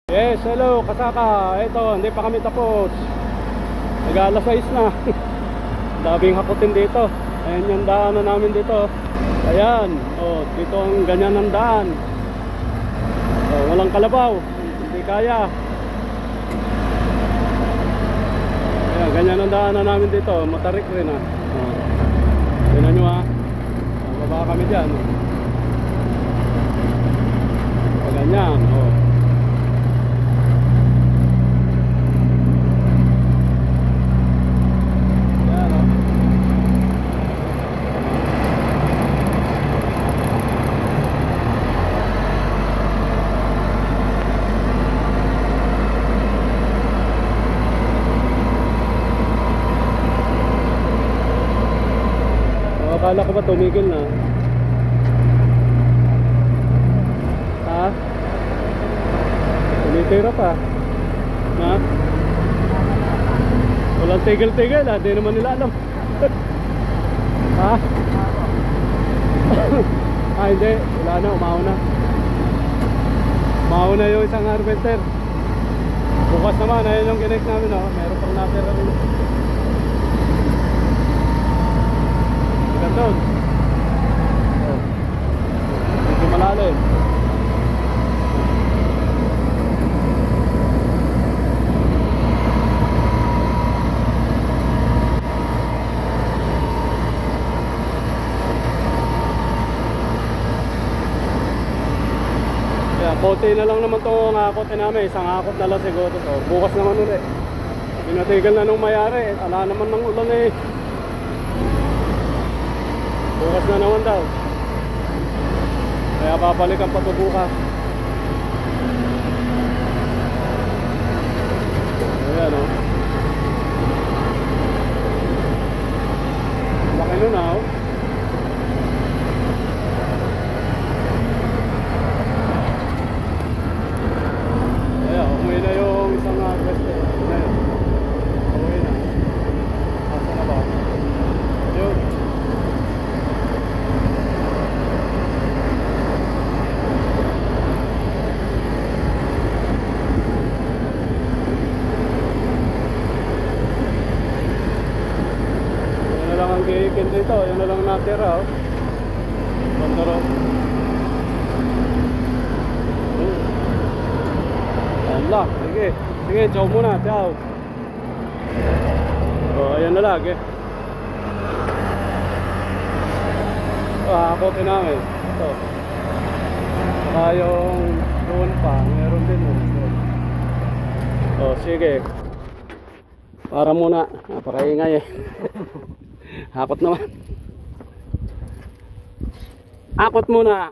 Yes, hello kasaka. Ito, hindi pa kami tapos. Nag-alas 6 na. Daming hakutin dito. Ayan yung daanan namin dito. Ayan, oh, dito ang ganyan ang daan. Oh, walang kalabaw. Hindi kaya. Ayan, ganyan ang daanan namin dito. Matarik rin ah. Oh. Tignan nyo ah. Baba kami dyan. Oh, ganyan, oh. Akala ko ba tumigil na? Ha? Tumitira pa? Ha? Walang tigil-tigil ha? Di naman nila alam. Ha? Ah hindi, wala na, umauna. Umauna yung isang harvester. Bukas naman, ayun yung connect namin oh. Meron pang natira rin. Doon. Oh. Medyo malalim. Kaya konti na lang naman itong akotin namin. Isang akot na lang siguro to. Bukas naman ulit. Pinatigal na nung mayari. Ala naman ng ulan eh. Bukas na naman daw. Kaya babalikan pa ito bukas. Ayan o. Laki nun na o. Ayan, umuwi na yung isang harvester. Ayan. Umuwi na. Asa na ba? Yun. Kikin dito, yun na lang natira oh. Bantaro. Allah, sige. Sige, ciao muna, ciao. Oh, ayan na lagi. Akotin namin. Ito. Saka yung doon pa, meron din doon. Oh, sige. Para muna, napakaingay eh. Hakot naman. Akot muna.